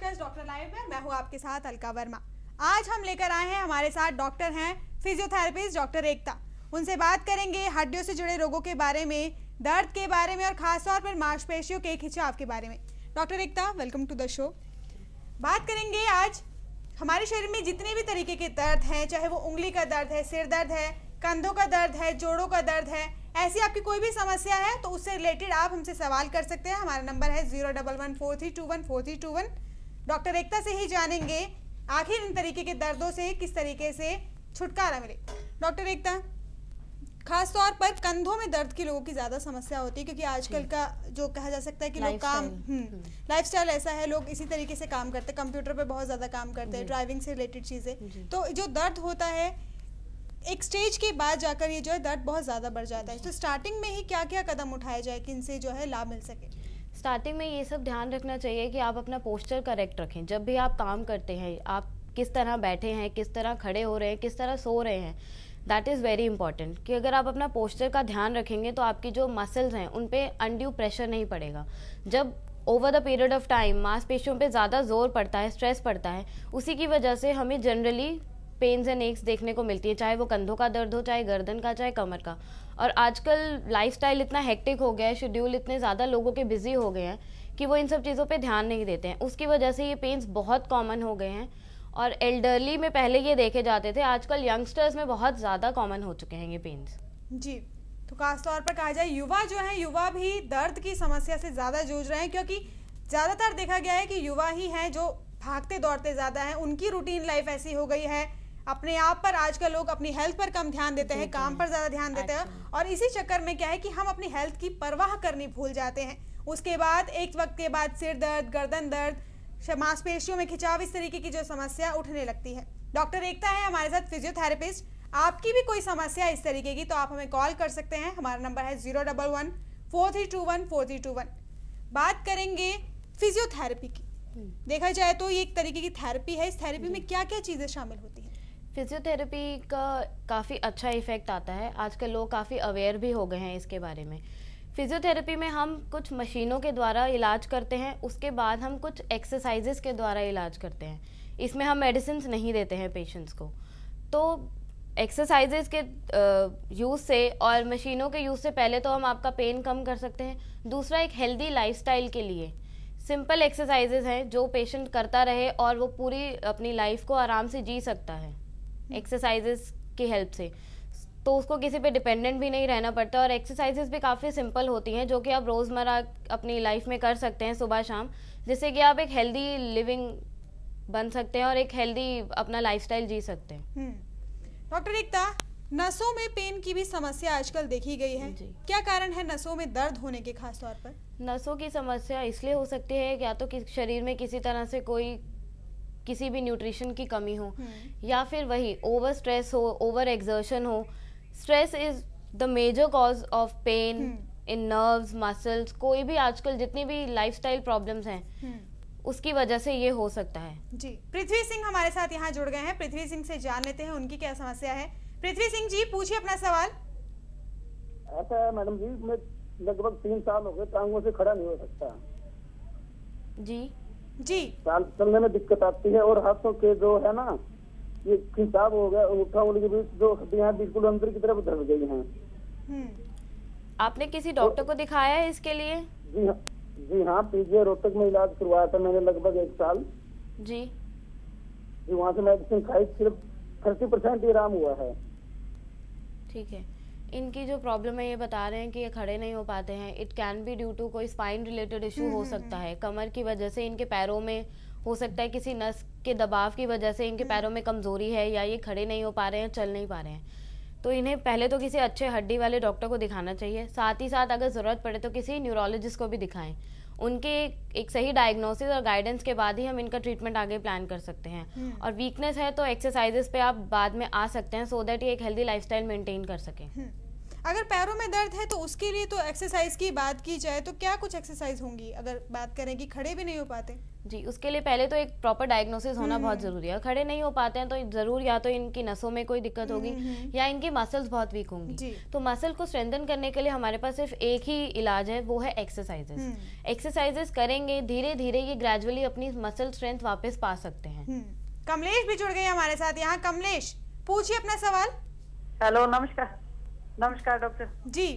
Podcast doctor live में मैं हूँ आपके साथ अलका वर्मा। आज हम लेकर आए हैं, हमारे साथ डॉक्टर हैं फिजियोथेरेपिस्ट डॉक्टर एकता। उनसे बात करेंगे हड्डियों से जुड़े रोगों के बारे में, दर्द के बारे में और खासतौर पर मांसपेशियों के खिंचाव के बारे में। Doctor Ekta, welcome to the show. बात करेंगे आज हमारे शरीर में जितने भी तरीके के दर्द हैं, चाहे वो उंगली का दर्द है, सिर दर्द है, कंधों का दर्द है, जोड़ों का दर्द है, ऐसी आपकी कोई भी समस्या है तो उससे रिलेटेड आप हमसे सवाल कर सकते हैं। हमारा नंबर है 01143214321। डॉक्टर एकता से ही जानेंगे आखिर इन तरीके के दर्दों से किस तरीके से छुटकारा मिले। डॉक्टर एकता, खास तौर पर कंधों में दर्द के लोगों की ज़्यादा समस्या होती है, क्योंकि आजकल का जो कहा जा सकता है कि लोग काम लाइफस्टाइल ऐसा है, लोग इसी तरीके से काम करते हैं, कंप्यूटर पे बहुत ज़्यादा काम करते हैं, ड्राइविंग से रिलेटेड चीज़ें। तो जो दर्द होता है एक स्टेज के बाद जाकर ये जो है दर्द बहुत ज़्यादा बढ़ जाता है। तो स्टार्टिंग में ही क्या क्या कदम उठाया जाए कि इनसे जो है लाभ मिल सके? स्टार्टिंग में ये सब ध्यान रखना चाहिए कि आप अपना पोस्चर करेक्ट रखें। जब भी आप काम करते हैं, आप किस तरह बैठे हैं, किस तरह खड़े हो रहे हैं, किस तरह सो रहे हैं, दैट इज़ वेरी इंपॉर्टेंट। कि अगर आप अपना पोस्चर का ध्यान रखेंगे तो आपकी जो मसल्स हैं उन पे अनड्यू प्रेशर नहीं पड़ेगा। जब over the period of time मांसपेशियों पे ज़्यादा जोर पड़ता है, स्ट्रेस पड़ता है, उसी की वजह से हमें जनरली पेन्स एंड एक्स देखने को मिलती है, चाहे वो कंधों का दर्द हो, चाहे गर्दन का, चाहे कमर का। और आजकल लाइफस्टाइल इतना हेक्टिक हो गया है, शेड्यूल इतने ज़्यादा लोगों के बिजी हो गए हैं कि वो इन सब चीज़ों पे ध्यान नहीं देते हैं। उसकी वजह से ये पेन्स बहुत कॉमन हो गए हैं। और एल्डरली में पहले ये देखे जाते थे, आजकल यंगस्टर्स में बहुत ज़्यादा कॉमन हो चुके हैं ये पेन्स। जी, तो खास तौर पर कहा जाए युवा जो है, युवा भी दर्द की समस्या से ज़्यादा जूझ रहे हैं, क्योंकि ज़्यादातर देखा गया है कि युवा ही हैं जो भागते दौड़ते ज़्यादा हैं। उनकी रूटीन लाइफ ऐसी हो गई है, अपने आप पर आजकल लोग अपनी हेल्थ पर कम ध्यान देते हैं, काम पर ज़्यादा ध्यान देते हैं। और इसी चक्कर में क्या है कि हम अपनी हेल्थ की परवाह करनी भूल जाते हैं। उसके बाद एक वक्त के बाद सिर दर्द, गर्दन दर्द, मांसपेशियों में खिंचाव, इस तरीके की जो समस्या उठने लगती है। डॉक्टर एकता है हमारे साथ फिजियोथेरेपिस्ट। आपकी भी कोई समस्या इस तरीके की तो आप हमें कॉल कर सकते हैं। हमारा नंबर है 01143214321। बात करेंगे फिजियोथेरेपी की। देखा जाए तो ये एक तरीके की थेरेपी है। इस थेरेपी में क्या क्या चीज़ें शामिल होती हैं? फिजियोथेरेपी का काफ़ी अच्छा इफेक्ट आता है। आजकल लोग काफ़ी अवेयर भी हो गए हैं इसके बारे में। फिजियोथेरेपी में हम कुछ मशीनों के द्वारा इलाज करते हैं, उसके बाद हम कुछ एक्सरसाइजेस के द्वारा इलाज करते हैं। इसमें हम मेडिसिन नहीं देते हैं पेशेंट्स को। तो एक्सरसाइजेस के यूज़ से और मशीनों के यूज़ से पहले तो हम आपका पेन कम कर सकते हैं। दूसरा, एक हेल्दी लाइफस्टाइल के लिए सिंपल एक्सरसाइजेस हैं जो पेशेंट करता रहे और वो पूरी अपनी लाइफ को आराम से जी सकता है एक्सरसाइजेस की हेल्प से। तो उसको किसी पे डिपेंडेंट भी नहीं रहना पड़ता। और एक्सरसाइजेस भी काफ़ी सिंपल होती हैं जो कि आप रोज़मर्रा अपनी लाइफ में कर सकते हैं सुबह शाम, जिससे कि आप एक हेल्दी लिविंग बन सकते हैं और एक हेल्दी अपना लाइफस्टाइल जी सकते हैं। डॉक्टर एकता, नसों में पेन की भी समस्या आजकल देखी गई है। क्या कारण है नसों में दर्द होने के? खास तौर पर नसों की समस्या इसलिए हो सकती है या तो शरीर में किसी तरह से किसी भी न्यूट्रिशन की कमी हो, या फिर वही ओवर स्ट्रेस हो, ओवर एक्सर्शन हो। Stress is the major cause of pain in nerves, muscles. कोई भी आजकल जितनी भी लाइफस्टाइल प्रॉब्लम्स हैं उसकी वजह से ये हो सकता है। जी, पृथ्वी सिंह हमारे साथ यहाँ जुड़ गए हैं। पृथ्वी सिंह से जान लेते हैं उनकी क्या समस्या है। पृथ्वी सिंह जी, पूछिए अपना सवाल। ऐसा है मैडम जी, मैं लगभग 3 साल हो गए टांगों से खड़ा नहीं हो सकता। जी, चलने में दिक्कत आती है और हाथों के जो है ना, ये खिंचाव हो गया, उठा उठ के बीच जो हड्डियां बिल्कुल अंदर की तरफ धस गई हैं। आपने किसी डॉक्टर को दिखाया है इसके लिए? जी हाँ, पीजीआई रोहतक में इलाज करवाया था मैंने लगभग 1 साल। जी, वहाँ से मेडिसिन खाई, सिर्फ 30% ही आराम हुआ है। ठीक है। इनकी जो प्रॉब्लम है ये बता रहे हैं कि ये खड़े नहीं हो पाते हैं। It can be due to कोई स्पाइन रिलेटेड इशू हो सकता है, कमर की वजह से, इनके पैरों में हो सकता है किसी नस के दबाव की वजह से इनके पैरों में कमजोरी है, या ये खड़े नहीं हो पा रहे हैं, चल नहीं पा रहे हैं। तो इन्हें पहले तो किसी अच्छे हड्डी वाले डॉक्टर को दिखाना चाहिए। साथ ही साथ अगर ज़रूरत पड़े तो किसी न्यूरोलॉजिस्ट को भी दिखाएं। उनके एक सही डायग्नोसिस और गाइडेंस के बाद ही हम इनका ट्रीटमेंट आगे प्लान कर सकते हैं। और वीकनेस है तो एक्सरसाइजेस पे आप बाद में आ सकते हैं, सो दैट ये एक हेल्दी लाइफस्टाइल मेंटेन कर सकें। अगर पैरों में दर्द है तो उसके लिए तो एक्सरसाइज की बात की जाए तो क्या कुछ एक्सरसाइज होंगी? अगर बात करें कि खड़े भी नहीं हो पाते। जी, उसके लिए पहले तो एक प्रॉपर डायग्नोसिस होना बहुत ज़रूरी है। खड़े नहीं हो पाते हैं तो ज़रूर या तो इनकी नसों में कोई दिक्कत होगी या इनकी मसल्स बहुत वीक होंगी। तो मसल को स्ट्रेंथन करने के लिए हमारे पास सिर्फ एक ही इलाज है, वो है एक्सरसाइजेस। एक्सरसाइजेस करेंगे धीरे धीरे ये ग्रेजुअली अपनी मसल स्ट्रेंथ वापस पा सकते हैं। कमलेश भी जुड़ गए हमारे साथ। यहाँ कमलेश, पूछिए अपना सवाल। हेलो, नमस्कार। नमस्कार डॉक्टर जी।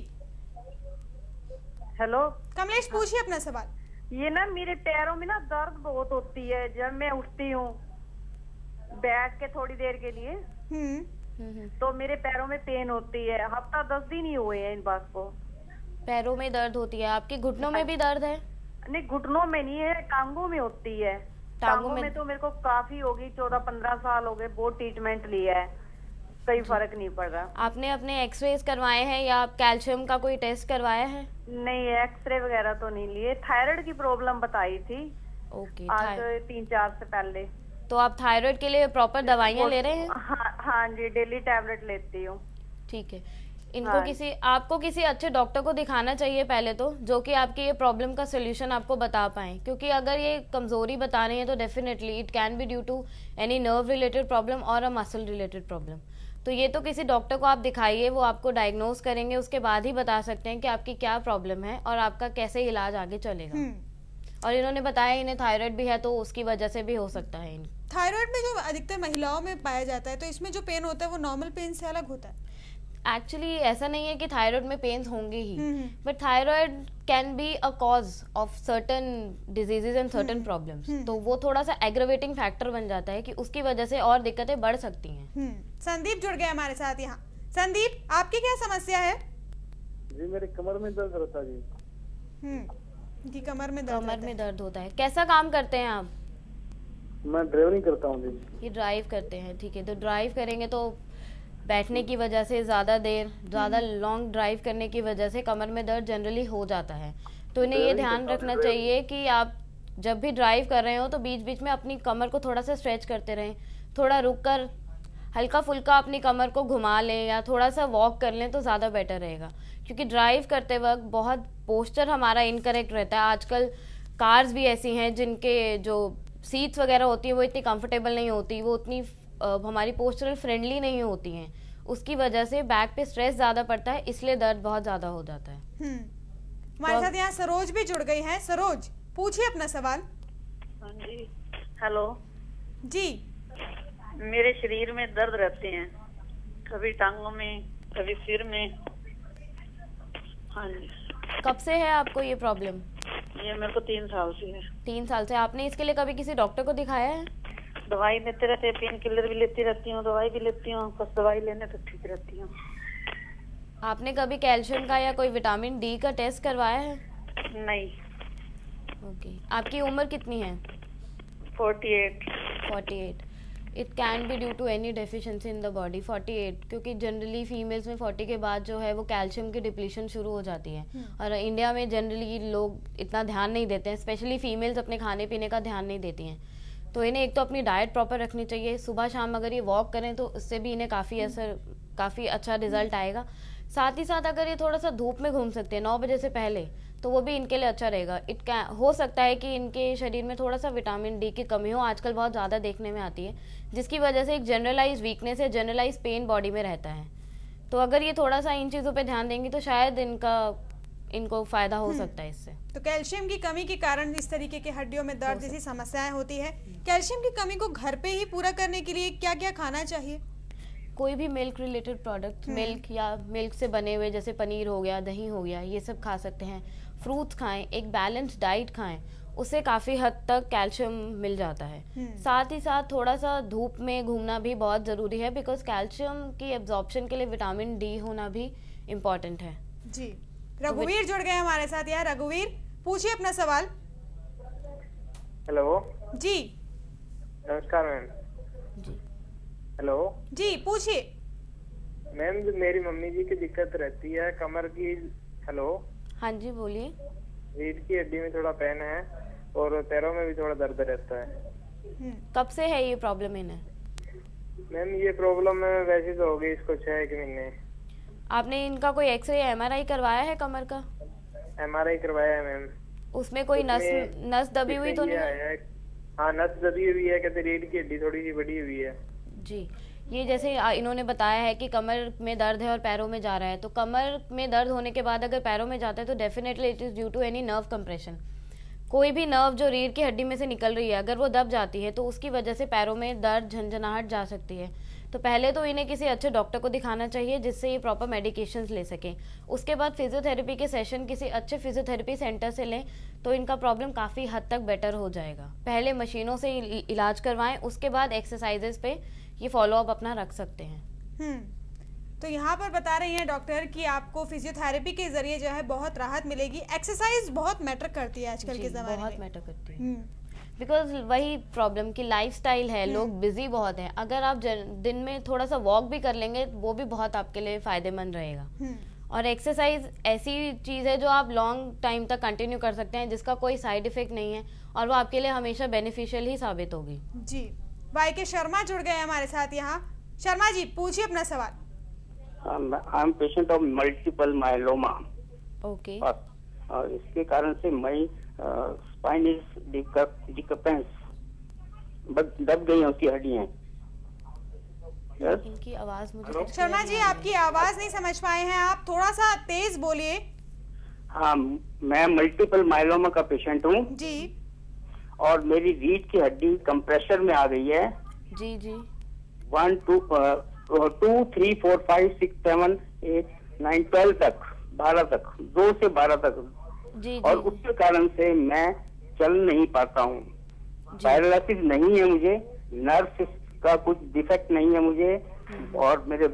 हेलो कमलेश, पूछिए अपना सवाल। ये ना मेरे पैरों में ना दर्द बहुत होती है जब मैं उठती हूँ बैठ के थोड़ी देर के लिए। तो मेरे पैरों में पेन होती है। हफ्ता 10 दिन ही हुए हैं इन बात को। पैरों में दर्द होती है, आपके घुटनों में भी दर्द है? नहीं, घुटनों में नहीं है, टांगों में होती है। टांगों में तो मेरे को काफी होगी, 14-15 साल हो गए, बहुत ट्रीटमेंट लिया है, कोई फर्क नहीं पड़ रहा। आपने अपने एक्सरेज करवाए हैं या आप कैल्शियम का कोई टेस्ट करवाया है? नहीं, एक्सरे वगैरह तो नहीं लिए। थायराइड की प्रॉब्लम बताई थी ओके, आज 3-4 से पहले। तो आप थायराइड के लिए प्रॉपर दवाइयाँ ले रहे हैं? हाँ जी, डेली टैबलेट लेती हूँ। ठीक है, इनको आपको किसी अच्छे डॉक्टर को दिखाना चाहिए पहले तो, जो कि आपकी ये प्रॉब्लम का सोल्यूशन आपको बता पाए, क्योंकि अगर ये कमजोरी बता रहे हैं तो definitely it can be due to any nerve related problem और अ मसल रिलेटेड प्रॉब्लम। तो ये तो किसी डॉक्टर को आप दिखाइए, वो आपको डायग्नोज करेंगे, उसके बाद ही बता सकते हैं कि आपकी क्या प्रॉब्लम है और आपका कैसे इलाज आगे चलेगा। और इन्होंने बताया इन्हें थायराइड भी है, तो उसकी वजह से भी हो सकता है। थायराइड में जो अधिकतर महिलाओं में पाया जाता है, तो इसमें जो पेन होता है वो नॉर्मल पेन से अलग होता है? एक्चुअली ऐसा नहीं है कि थायराइड में पेन्स होंगे ही, but thyroid can be a cause of certain diseases and certain problems. तो वो थोड़ा सा एग्रेवेटिंग फैक्टर बन जाता है कि उसकी वजह से और दिक्कतें बढ़ सकती हैं। संदीप जुड़ गए हमारे साथ यहाँ। संदीप, आपकी क्या समस्या है? जी, मेरे कमर में दर्द रहता है जी। कमर में दर्द होता है। कैसा काम करते हैं आप? मैं ड्राइविंग करता हूँ जी। ये ड्राइव करते हैं, ठीक है। तो ड्राइव करेंगे तो बैठने की वजह से ज़्यादा लॉन्ग ड्राइव करने की वजह से कमर में दर्द जनरली हो जाता है। तो इन्हें ये ध्यान रखना चाहिए कि आप जब भी ड्राइव कर रहे हो तो बीच बीच में अपनी कमर को थोड़ा सा स्ट्रेच करते रहें, थोड़ा रुक कर हल्का फुल्का अपनी कमर को घुमा लें या थोड़ा सा वॉक कर लें तो ज़्यादा बेटर रहेगा। क्योंकि ड्राइव करते वक्त बहुत पोस्चर हमारा इनकरेक्ट रहता है। आजकल कार्स भी ऐसी हैं जिनके जो सीट्स वगैरह होती हैं वो इतनी कंफर्टेबल नहीं होती, वो उतनी हमारी पोस्चरल फ्रेंडली नहीं होती हैं। उसकी वजह से बैक पे स्ट्रेस ज़्यादा पड़ता है, इसलिए दर्द बहुत ज़्यादा हो जाता है। हमारे साथ यहाँ सरोज भी जुड़ गई हैं। सरोज, पूछिए अपना सवाल। हाँ जी। हेलो जी। मेरे शरीर में दर्द रहते हैं, कभी टांगों में, कभी सिर में। हाँ जी। कब से है आपको ये प्रॉब्लम? ये मेरे को 3 साल से है। 3 साल से। आपने इसके लिए कभी किसी डॉक्टर को दिखाया है? दवाई लेते रहते हैं, पेन किलर भी लेती रहती हूँ, दवाई भी लेती हूँ, बस दवाई लेने तो ठीक रहती हूँ। आपने कभी कैल्शियम का या कोई विटामिन डी का टेस्ट करवाया है? नहीं। ओके। आपकी उम्र कितनी है? 48। It can be due to any deficiency in the body. 48, क्योंकि जनरली फीमेल्स में 40 के बाद जो है वो कैल्शियम की डिप्लीशन शुरू हो जाती है। और इंडिया में जनरली लोग इतना ध्यान नहीं देते हैं, स्पेशली फीमेल्स अपने खाने पीने का ध्यान नहीं देती हैं। तो इन्हें एक तो अपनी डाइट प्रॉपर रखनी चाहिए, सुबह शाम अगर ये वॉक करें तो उससे भी इन्हें काफ़ी अच्छा रिजल्ट आएगा। साथ ही साथ अगर ये थोड़ा सा धूप में घूम सकते हैं 9 बजे से पहले, तो वो भी इनके लिए अच्छा रहेगा। हो सकता है कि इनके शरीर में थोड़ा सा विटामिन डी की कमी हो, आजकल बहुत ज़्यादा देखने में आती है, जिसकी वजह से एक जनरलाइज वीकनेस या जनरलाइज पेन बॉडी में रहता है। तो अगर ये थोड़ा सा इन चीज़ों पे ध्यान देंगी तो शायद इनको फ़ायदा हो सकता है इससे। तो कैल्शियम की कमी के कारण इस तरीके के हड्डियों में दर्द जैसी समस्याएं होती है। कैल्शियम की कमी को घर पे ही पूरा करने के लिए क्या क्या खाना चाहिए? कोई भी मिल्क रिलेटेड प्रोडक्ट, मिल्क या मिल्क से बने हुए जैसे पनीर हो गया, दही हो गया, ये सब खा सकते हैं। फ्रूट्स खाएं, एक बैलेंस्ड डाइट खाएं, उससे काफ़ी हद तक कैल्शियम मिल जाता है। साथ ही साथ थोड़ा सा धूप में घूमना भी बहुत ज़रूरी है, बिकॉज कैल्शियम की एब्जॉर्प्शन के लिए विटामिन डी होना भी इम्पॉर्टेंट है। जी। रघुवीर जुड़ गए हमारे साथ। यार रघुवीर, पूछिए अपना सवाल। हेलो जी। नमस्कार मैम। जी। हेलो जी, पूछिए। मैम, मेरी मम्मी जी की दिक्कत रहती है कमर की। हेलो। हाँ जी, बोलिए। रीढ़ की हड्डी में थोड़ा पेन है और पैरों में भी थोड़ा दर्द रहता है। कब से है ये प्रॉब्लम इन्हें? मैम, ये प्रॉब्लम वैसे तो हो गई इसको 6 महीने। आपने इनका कोई एक्सरे या एमआरआई करवाया है कमर का? एमआरआई करवाया है मैम। उसमें कोई नस दबी हुई तो नहीं है? हाँ, नस दबी हुई है, कहते रीढ़ की हड्डी थोड़ी सी बड़ी हुई है। जी, ये जैसे इन्होंने बताया है कि कमर में दर्द है और पैरों में जा रहा है, तो कमर में दर्द होने के बाद अगर पैरों में जाता है तो definitely it is due to any nerve compression. कोई भी नर्व जो रीढ़ की हड्डी में से निकल रही है अगर वो दब जाती है तो उसकी वजह से पैरों में दर्द, झंझनाहट जा सकती है। तो पहले तो इन्हें किसी अच्छे डॉक्टर को दिखाना चाहिए जिससे ये प्रॉपर मेडिकेशंस ले सकें। उसके बाद फिजियोथेरेपी के सेशन किसी अच्छे फिजियोथेरेपी सेंटर से लें तो इनका प्रॉब्लम काफ़ी हद तक बेटर हो जाएगा। पहले मशीनों से इलाज करवाएं, उसके बाद एक्सरसाइजेस पे ये फॉलोअप अपना रख सकते हैं। तो यहाँ पर बता रही हैं डॉक्टर कि आपको फिजियोथेरेपी के जरिए जो है बहुत राहत मिलेगी। एक्सरसाइज बहुत मैटर करती है आजकल के ज़माने में, बहुत मैटर करती है बिकॉज वही प्रॉब्लम की लाइफस्टाइल है, लोग बिजी बहुत हैं। अगर आप दिन में थोड़ा सा वॉक भी कर लेंगे वो भी बहुत आपके लिए फायदेमंद रहेगा। और एक्सरसाइज ऐसी चीज़ है जो आप लॉन्ग टाइम तक कंटिन्यू कर सकते हैं, जिसका कोई साइड इफेक्ट नहीं है और वो आपके लिए हमेशा बेनिफिशियल ही साबित होगी। जी, वाई के शर्मा जुड़ गए हमारे साथ यहाँ। शर्मा जी, पूछिए अपना सवाल। I am patient of multiple myeloma. Okay. और इसके कारण से मैं स्पाइन इज डिकपेंस, दब गई उसकी हड्डियां। इनकी आवाज मुझे शर्मा जी आपकी आवाज नहीं समझ पाए हैं, आप थोड़ा सा तेज बोलिए। हाँ, मैं मल्टीपल मायलोमा का पेशेंट हूँ जी, और मेरी रीढ़ की हड्डी कंप्रेशर में आ गई है। जी जी। 1 2 3 4 5 6 7 8 9 12 तक, 12 तक, 2 से 12 तक। जी, और उसके कारण से मैं चल नहीं पाता हूँ। पैरालिसिस नहीं है मुझे, नर्व का कुछ डिफेक्ट नहीं है मुझे, और मेरे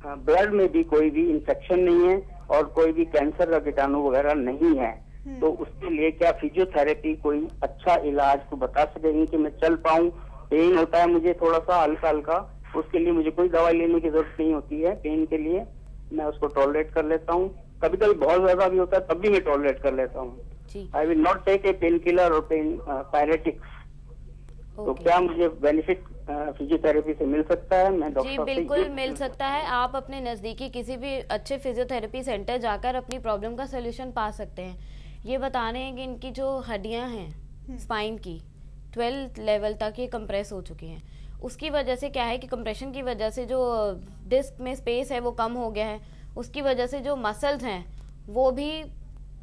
ब्लड में भी कोई भी इंफेक्शन नहीं है और कोई भी कैंसर का कीटाणु वगैरह नहीं है। तो उसके लिए क्या फिजियोथेरेपी कोई अच्छा इलाज को बता सकेंगे कि मैं चल पाऊँ? पेन होता है मुझे थोड़ा सा हल्का हल्का, उसके लिए मुझे कोई दवाई लेने की जरूरत नहीं होती है। पेन के लिए मैं उसको टॉलरेट कर लेता हूँ, कभी कभी बहुत ज्यादा भी होता है तब भी मैं टॉलरेट कर लेता हूँ। I will not take a painkiller और पेन पायरेटिक्स। तो क्या मुझे बेनिफिट फिजियोथेरेपी से मिल सकता है? मैं डॉक्टर जी बिल्कुल मिल सकता है। आप अपने नज़दीकी किसी भी अच्छे फिजियोथेरेपी सेंटर जाकर अपनी प्रॉब्लम का सोल्यूशन पा सकते हैं। ये बता रहे हैं कि इनकी जो हड्डियां हैं स्पाइन की 12 लेवल तक ये कंप्रेस हो चुकी हैं। उसकी वजह से क्या है कि कंप्रेशन की वजह से जो डिस्क में स्पेस है वो कम हो गया है। उसकी वजह से जो मसल्स हैं वो भी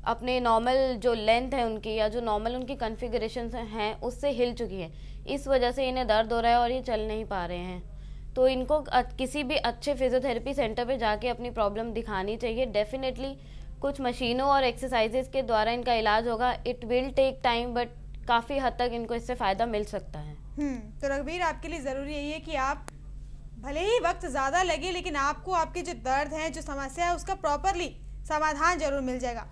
अपने नॉर्मल जो लेंथ है उनकी या जो नॉर्मल उनकी कॉन्फ़िगरेशन हैं उससे हिल चुकी है। इस वजह से इन्हें दर्द हो रहा है और ये चल नहीं पा रहे हैं। तो इनको किसी भी अच्छे फिजियोथेरेपी सेंटर पे जाके अपनी प्रॉब्लम दिखानी चाहिए। डेफिनेटली कुछ मशीनों और एक्सरसाइजेस के द्वारा इनका इलाज होगा। It will take time but काफ़ी हद तक इनको इससे फ़ायदा मिल सकता है। तो रघुवीर आपके लिए ज़रूरी यही है कि आप भले ही वक्त ज़्यादा लगे लेकिन आपको आपके जो दर्द है, जो समस्या है, उसका प्रॉपरली समाधान जरूर मिल जाएगा।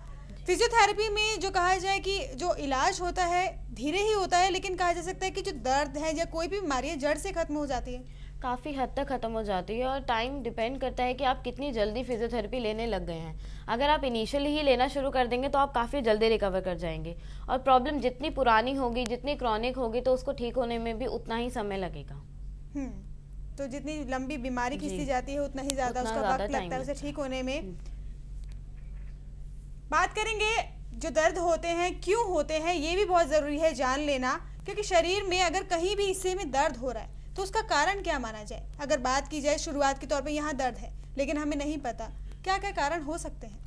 फिजियोथेरेपी में जो कहा जाए कि जो इलाज होता है धीरे ही होता है, लेकिन कहा जा सकता है कि जो दर्द है या कोई भी बीमारी है जड़ से खत्म हो जाती है, काफ़ी हद तक ख़त्म हो जाती है। और टाइम डिपेंड करता है कि आप कितनी जल्दी फिजियोथेरेपी लेने लग गए हैं। अगर आप इनिशियली ही लेना शुरू कर देंगे तो आप काफ़ी जल्दी रिकवर कर जाएंगे, और प्रॉब्लम जितनी पुरानी होगी, जितनी क्रॉनिक होगी, तो उसको ठीक होने में भी उतना ही समय लगेगा। तो जितनी लंबी बीमारी खींचती जाती है उतना ही ज़्यादा उसका वक्त लगता है उसे ठीक होने में। बात करेंगे जो दर्द होते हैं क्यों होते हैं, ये भी बहुत ज़रूरी है जान लेना, क्योंकि शरीर में अगर कहीं भी हिस्से में दर्द हो रहा है तो उसका कारण क्या माना जाए। अगर बात की जाए शुरुआत के तौर पे यहाँ दर्द है लेकिन हमें नहीं पता क्या क्या कारण हो सकते हैं।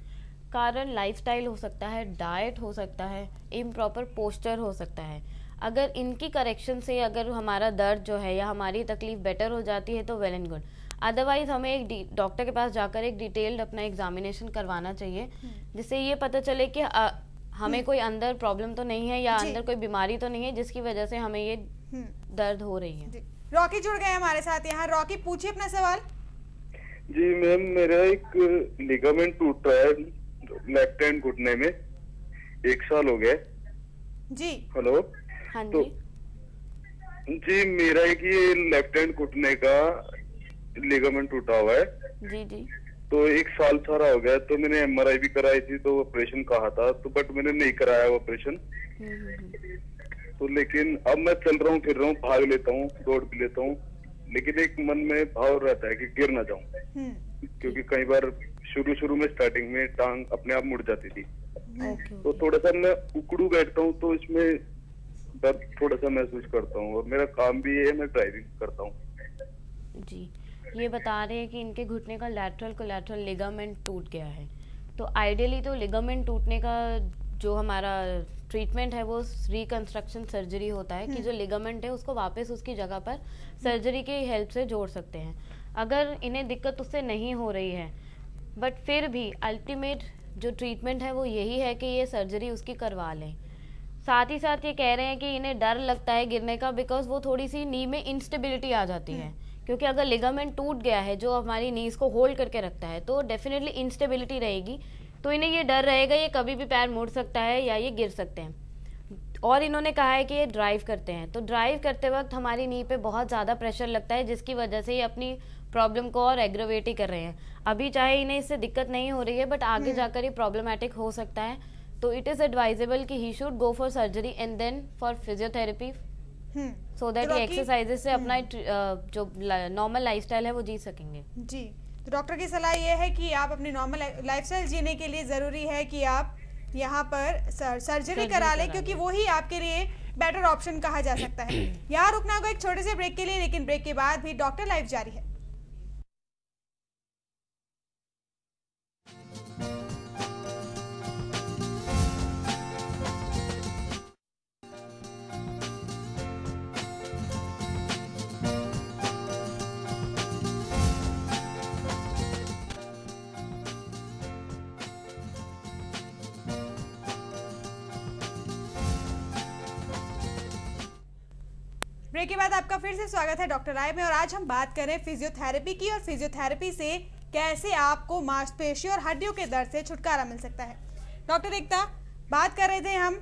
कारण लाइफस्टाइल हो सकता है, डाइट हो सकता है, इम्प्रॉपर पोस्चर हो सकता है। अगर इनकी करेक्शन से अगर हमारा दर्द जो है या हमारी तकलीफ बेटर हो जाती है तो वेल एंड गुड। अदरवाइज हमें एक डॉक्टर के पास जाकर एक डिटेल्ड अपना एग्जामिनेशन करवाना चाहिए, जिससे ये पता चले कि हमें कोई अंदर प्रॉब्लम तो नहीं है या अंदर कोई बीमारी तो नहीं है जिसकी वजह से हमें ये दर्द हो रही है। रॉकी जुड़ गए हमारे साथ यहाँ। रॉकी पूछिए अपना सवाल। जी मैम, मेरा एक लिगामेंट टूटा है लेफ्ट हैंड घुटने में, 1 साल हो गया जी। हेलो। हाँ तो जी मेरा एक ये लेफ्ट हैंड घुटने का लिगामेंट टूटा हुआ है। जी जी। तो 1 साल सारा हो गया। तो मैंने MRI भी कराई थी तो ऑपरेशन कहा था, तो बट मैंने नहीं कराया ऑपरेशन। तो लेकिन अब मैं चल रहा हूँ, फिर रहा हूँ, भाग लेता हूँ, दौड़ भी लेता हूँ, लेकिन एक मन में भाव रहता है कि गिर ना जाऊं, क्योंकि कई बार शुरू में स्टार्टिंग में टांग अपने आप मुड़ जाती थी। तो थोड़ा सा मैं उकड़ू बैठता हूँ तो इसमें दर्द थोड़ा सा महसूस करता हूँ और मेरा काम भी ये है, मैं ड्राइविंग करता हूँ। जी, ये बता रहे हैं कि इनके घुटने का लैटरल कोलैटरल लिगामेंट टूट गया है। तो आइडियली तो लिगामेंट टूटने का जो हमारा ट्रीटमेंट है वो रिकंस्ट्रक्शन सर्जरी होता है कि जो लिगामेंट है उसको वापस उसकी जगह पर सर्जरी की हेल्प से जोड़ सकते हैं। अगर इन्हें दिक्कत उससे नहीं हो रही है बट फिर भी अल्टीमेट जो ट्रीटमेंट है वो यही है कि ये सर्जरी उसकी करवा लें। साथ ही साथ ये कह रहे हैं कि इन्हें डर लगता है गिरने का, बिकॉज वो थोड़ी सी नी में इंस्टेबिलिटी आ जाती है, क्योंकि अगर लिगामेंट टूट गया है जो हमारी नीज को होल्ड करके रखता है तो डेफिनेटली इंस्टेबिलिटी रहेगी। तो इन्हें ये डर रहेगा ये कभी भी पैर मुड़ सकता है या ये गिर सकते हैं। और इन्होंने कहा है कि ये ड्राइव करते हैं, तो ड्राइव करते वक्त हमारी नी पे बहुत ज़्यादा प्रेशर लगता है जिसकी वजह से ये अपनी प्रॉब्लम को और एग्रवेट ही कर रहे हैं। अभी चाहे इन्हें इससे दिक्कत नहीं हो रही है बट आगे जाकर ये प्रॉब्लमाटिक हो सकता है। तो इट इज़ एडवाइजेबल कि he should go for surgery and then for physiotherapy so that ये एक्सरसाइजेस से अपना जो नॉर्मल लाइफस्टाइल है वो जी सकेंगे। जी, तो डॉक्टर की सलाह ये है कि आप अपनी नॉर्मल लाइफस्टाइल जीने के लिए ज़रूरी है कि आप यहाँ पर सर्जरी करा लें, क्योंकि वो ही आपके लिए बेटर ऑप्शन कहा जा सकता है। यहाँ रुकना होगा एक छोटे से ब्रेक के लिए, लेकिन ब्रेक के बाद भी डॉक्टर लाइफ जारी है। ब्रेक के बाद आपका फिर से स्वागत है डॉक्टर राय में, और आज हम बात कर रहे हैं फिजियोथेरेपी की, और फिजियोथेरेपी से कैसे आपको मांसपेशी और हड्डियों के दर्द से छुटकारा मिल सकता है। डॉक्टर एकता, बात कर रहे थे हम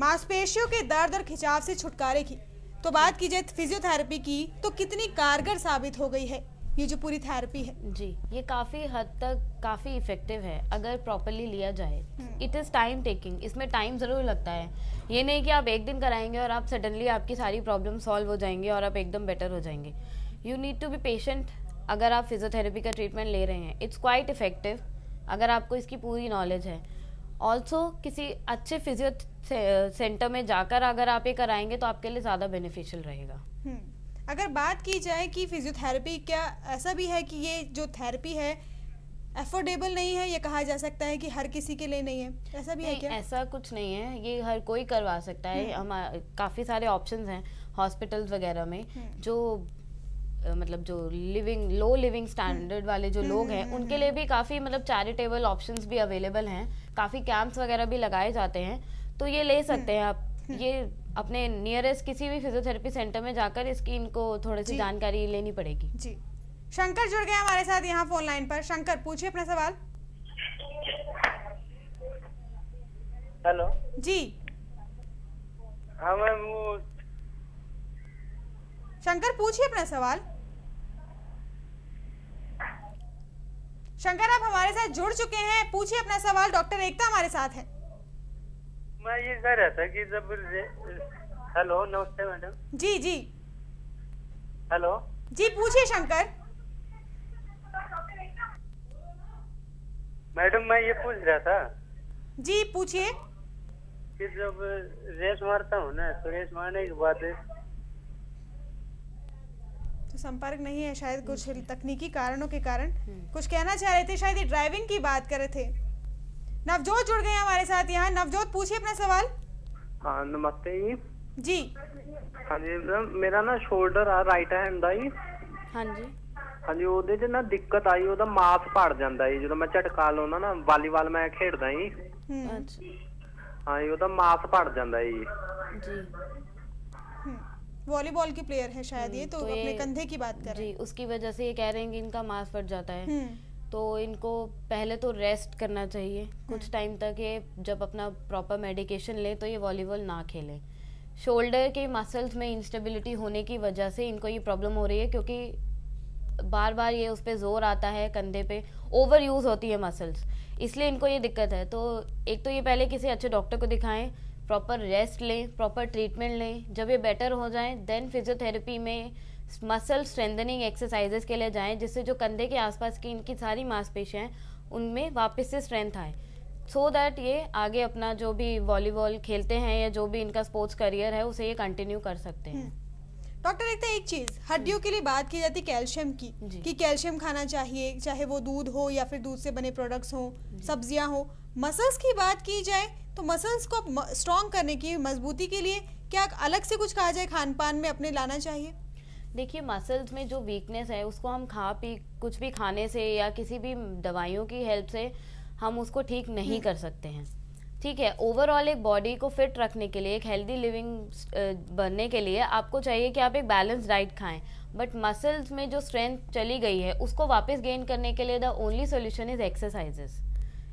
मांसपेशियों के दर्द और खिंचाव से छुटकारे की, तो बात की जाए फिजियोथेरेपी की तो कितनी कारगर साबित हो गई है ये जो पूरी थेरेपी है? जी, ये काफ़ी हद तक काफ़ी इफेक्टिव है अगर प्रॉपरली लिया जाए। इट इज़ टाइम टेकिंग, इसमें टाइम ज़रूर लगता है। ये नहीं कि आप एक दिन कराएंगे और आप सडनली आपकी सारी प्रॉब्लम सॉल्व हो जाएंगे और आप एकदम बेटर हो जाएंगे। You need to be patient अगर आप फिजियोथेरेपी का ट्रीटमेंट ले रहे हैं। इट्स क्वाइट इफेक्टिव अगर आपको इसकी पूरी नॉलेज है। ऑल्सो किसी अच्छे फिजियो सेंटर में जाकर अगर आप ये कराएंगे तो आपके लिए ज़्यादा बेनिफिशियल रहेगा। अगर बात की जाए कि फिजियोथेरेपी, क्या ऐसा भी है कि ये जो थेरेपी है अफोर्डेबल नहीं है, ये कहा जा सकता है कि हर किसी के लिए नहीं है, ऐसा भी है क्या? ऐसा कुछ नहीं है, ये हर कोई करवा सकता है। हम काफ़ी सारे ऑप्शंस हैं हॉस्पिटल्स वगैरह में जो मतलब जो लो लिविंग स्टैंडर्ड वाले जो लोग हैं उनके लिए भी काफ़ी मतलब चैरिटेबल ऑप्शंस भी अवेलेबल हैं। काफ़ी कैंप्स वगैरह भी लगाए जाते हैं, तो ये ले सकते हैं आप। ये अपने नियरेस्ट किसी भी फिजियोथेरेपी सेंटर में जाकर इसकी इनको थोड़ी सी जानकारी लेनी पड़ेगी। जी, शंकर जुड़ गए हमारे साथ यहाँ फोन लाइन पर। शंकर, पूछिए अपना सवाल। हेलो जी, हाँ मैम, वो शंकर पूछिए अपना सवाल। शंकर, आप हमारे साथ जुड़ चुके हैं, पूछिए अपना सवाल। डॉक्टर एकता हमारे साथ है। मैं ये कह रहा था कि जब हेलो, नमस्ते मैडम। जी जी, हेलो जी पूछिए शंकर। मैडम, मैं ये पूछ रहा था जी, पूछिए। कि जब रेस मारता हूँ ना, तो रेस मारने के बाद तो संपर्क नहीं है शायद, कुछ तकनीकी कारणों के कारण। कुछ कहना चाह रहे थे, शायद ये ड्राइविंग की बात कर रहे थे। नवजोत जुड़ गए हमारे साथ यहाँ। नवजोत, पूछिए अपना सवाल। हाँ नमस्ते जी। जी हाँ जी मैम, मेरा ना शोल्डर आ राइट हैंड ਦਾ ਜੀ। हाँ जी, हाँ जी, ਉਹਦੇ 'ਚ ਨਾ ਦਿੱਕਤ ਆਈ, ਉਹਦਾ ਮਾਸ ਭੜ ਜਾਂਦਾ ਜੀ ਜਦੋਂ ਮੈਂ ਝਟਕਾ ਲਾਉਣਾ ਨਾ। ਵਾਲੀਬਾਲ ਮੈਂ ਖੇਡਦਾ ਜੀ। अच्छा, हाँ जी, ਉਹਦਾ ਮਾਸ ਭੜ ਜਾਂਦਾ ਜੀ। जी वॉलीबॉल की प्लेयर है शायद ये, तो तो अपने ये- कंधे की बात कर रहे जी, उसकी वजह से ये कह रहे हैं कि इनका मांस फट जाता है। हैं। तो इनको पहले तो रेस्ट करना चाहिए कुछ टाइम तक। ये जब अपना प्रॉपर मेडिकेशन ले तो ये वॉलीबॉल ना खेलें। शोल्डर के मसल्स में इंस्टेबिलिटी होने की वजह से इनको ये प्रॉब्लम हो रही है, क्योंकि बार बार ये उस पर जोर आता है, कंधे पे ओवर यूज होती है मसल्स, इसलिए इनको ये दिक्कत है। तो एक तो ये पहले किसी अच्छे डॉक्टर को दिखाएं, प्रॉपर रेस्ट लें, प्रॉपर ट्रीटमेंट लें। जब ये बेटर हो जाएं देन फिजियोथेरेपी में मसल स्ट्रेंथनिंग एक्सरसाइजेस के लिए जाएं, जिससे जो कंधे के आसपास की इनकी सारी मांसपेशियां हैं उनमें वापस से स्ट्रेंथ आए। सो दैट ये आगे अपना जो भी वॉलीबॉल खेलते हैं या जो भी इनका स्पोर्ट्स करियर है उसे ये कंटिन्यू कर सकते हैं। डॉक्टर एक चीज हड्डियों के लिए बात की जाती है कैल्शियम की, कि कैल्शियम खाना चाहिए, चाहे वो दूध हो या फिर दूध से बने प्रोडक्ट्स हो, सब्जियां हो। मसल्स की बात की जाए तो मसल्स को स्ट्रॉन्ग करने की, मजबूती के लिए क्या अलग से कुछ कहा जाए खान पान में अपने लाना चाहिए? देखिए, मसल्स में जो वीकनेस है उसको हम कुछ भी खाने से या किसी भी दवाइयों की हेल्प से हम उसको ठीक नहीं कर सकते हैं। ठीक है, ओवरऑल एक बॉडी को फिट रखने के लिए, एक हेल्दी लिविंग बनने के लिए आपको चाहिए कि आप एक बैलेंस डाइट खाएं। बट मसल्स में जो स्ट्रेंथ चली गई है उसको वापस गेन करने के लिए the only solution is exercises.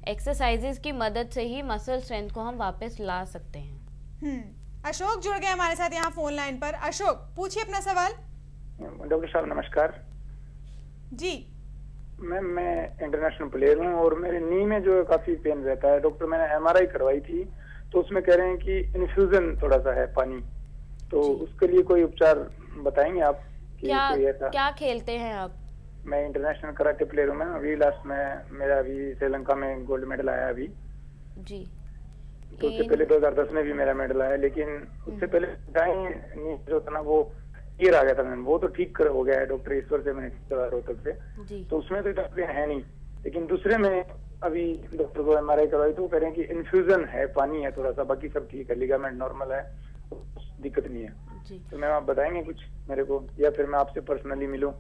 Exercises की मदद से ही मसल स्ट्रेंथ को हम वापस ला सकते हैं। अशोक जुड़ गए हमारे साथ यहाँ फोन लाइन पर। अशोक, पूछिए अपना सवाल। डॉक्टर साहब नमस्कार जी। मैम, मैं इंटरनेशनल प्लेयर हूँ और मेरे नी में जो है काफी पेन रहता है। डॉक्टर, मैंने MRI करवाई थी तो उसमें कह रहे हैं कि इन्फ्यूजन थोड़ा सा है पानी, तो उसके लिए कोई उपचार बताएंगे आप? क्या खेलते हैं आप? मैं इंटरनेशनल कराटे प्लेयर हूँ। मैं अभी लास्ट में मेरा अभी श्रीलंका में गोल्ड मेडल आया अभी जी। तो उससे पहले 2010 में भी मेरा मेडल आया, लेकिन उससे पहले जो था ना वो ईयर आ गया था मैम, वो तो ठीक हो गया है डॉक्टर ईश्वर से, मैंने रोहतक से, तो उसमें तो डॉक्टर है नहीं। लेकिन दूसरे में अभी डॉक्टर को MRI करवाई तो कह रहे हैं कि इन्फ्यूजन है, पानी है थोड़ा सा, बाकी सब ठीक है, लिगामेंट नॉर्मल है, दिक्कत नहीं है। तो मैम आप बताएंगे कुछ मेरे को, या फिर मैं आपसे पर्सनली मिलूं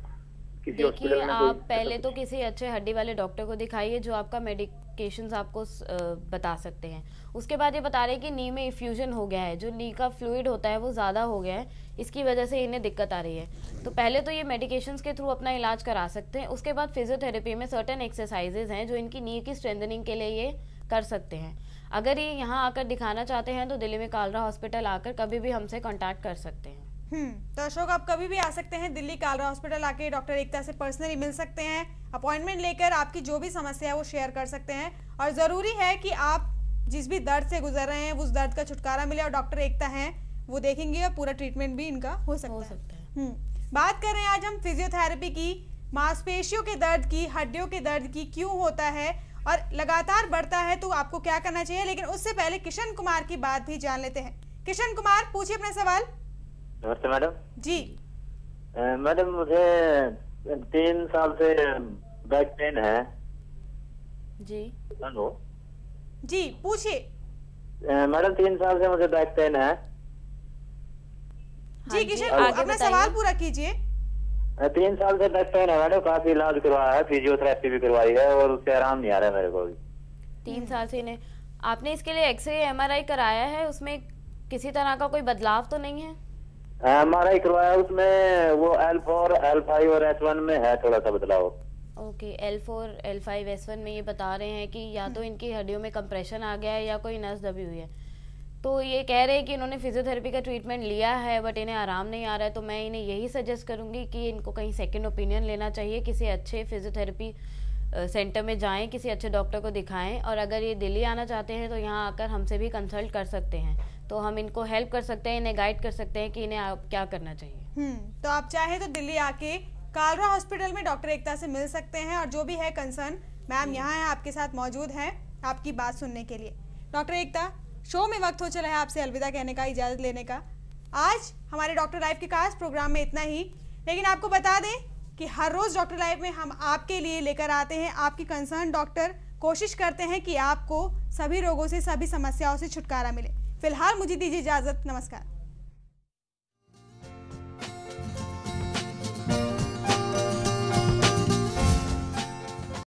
किसी हॉस्पिटल में? आप पहले तो किसी अच्छे हड्डी वाले डॉक्टर को दिखाइए जो आपका मेडिकेशंस आपको बता सकते हैं। उसके बाद ये बता रहे हैं कि नी में इफ्यूजन हो गया है, जो नी का फ्लूइड होता है वो ज़्यादा हो गया है, इसकी वजह से इन्हें दिक्कत आ रही है। तो पहले तो ये मेडिकेशंस के थ्रू अपना इलाज करा सकते हैं। उसके बाद फिजियोथेरेपी में सर्टेन एक्सरसाइजेज हैं जो इनकी नी की स्ट्रेंथनिंग के लिए ये कर सकते हैं। अगर ये यहाँ आकर दिखाना चाहते हैं तो दिल्ली में कालरा हॉस्पिटल आकर कभी भी हमसे कॉन्टैक्ट कर सकते हैं। तो अशोक, आप कभी भी आ सकते हैं दिल्ली कालरा हॉस्पिटल, आके डॉक्टर एकता से पर्सनली मिल सकते हैं, अपॉइंटमेंट लेकर आपकी जो भी समस्या है वो शेयर कर सकते हैं। और ज़रूरी है कि आप जिस भी दर्द से गुजर रहे हैं उस दर्द का छुटकारा मिले, और डॉक्टर एकता हैं वो देखेंगे और पूरा ट्रीटमेंट भी इनका हो सकता है। बात कर रहे हैं आज हम फिजियोथेरेपी की, मांसपेशियों के दर्द की, हड्डियों के दर्द की, क्यों होता है और लगातार बढ़ता है तो आपको क्या करना चाहिए। लेकिन उससे पहले किशन कुमार की बात भी जान लेते हैं। किशन कुमार, पूछिए अपना सवाल। नमस्ते मैडम जी। मैडम, मुझे 3 साल से बैक पेन है जी। हेलो जी, पूछिए। मैडम, 3 साल से मुझे बैक पेन है। जी किशन, अपना सवाल पूरा कीजिए। 3 साल से बैक पेन है मैडम, काफी इलाज करवाया है, फिजियोथेरेपी भी करवाई है और उससे आराम नहीं आ रहा है मेरे को भी। 3 साल से इन्हें, आपने इसके लिए एक्सरे MRI कराया है, उसमें किसी तरह का कोई बदलाव तो नहीं है? MRI करवाया, उसमें वो L4, L5 और S1 में है थोड़ा सा बदलाव। ओके, L4, L5, S1 में ये बता रहे हैं कि या तो इनकी हड्डियों में कंप्रेशन आ गया है या कोई नस दबी हुई है। तो ये कह रहे हैं कि इन्होंने फिजियोथेरेपी का ट्रीटमेंट लिया है बट इन्हें आराम नहीं आ रहा है। तो मैं इन्हें यही सजेस्ट करूंगी कि इनको कहीं सेकंड ओपिनियन लेना चाहिए, किसी अच्छे फिजियोथेरेपी सेंटर में जाएं, किसी अच्छे डॉक्टर को दिखाएं। और अगर ये दिल्ली आना चाहते हैं तो यहाँ आकर हमसे भी कंसल्ट कर सकते हैं, तो हम इनको हेल्प कर सकते हैं, इन्हें गाइड कर सकते हैं कि इन्हें क्या करना चाहिए। तो आप चाहे तो दिल्ली आके कालरा हॉस्पिटल में डॉक्टर एकता से मिल सकते हैं, और जो भी है कंसर्न, मैम यहाँ है, आपके साथ मौजूद है आपकी बात सुनने के लिए। डॉक्टर एकता, शो में वक्त हो चला है आपसे अलविदा कहने का, इजाज़त लेने का। आज हमारे डॉक्टर लाइफ के खास प्रोग्राम में इतना ही, लेकिन आपको बता दें कि हर रोज़ डॉक्टर लाइफ में हम आपके लिए लेकर आते हैं आपकी कंसर्न डॉक्टर। कोशिश करते हैं कि आपको सभी रोगों से, सभी समस्याओं से छुटकारा मिले। फिलहाल मुझे दीजिए इजाज़त, नमस्कार।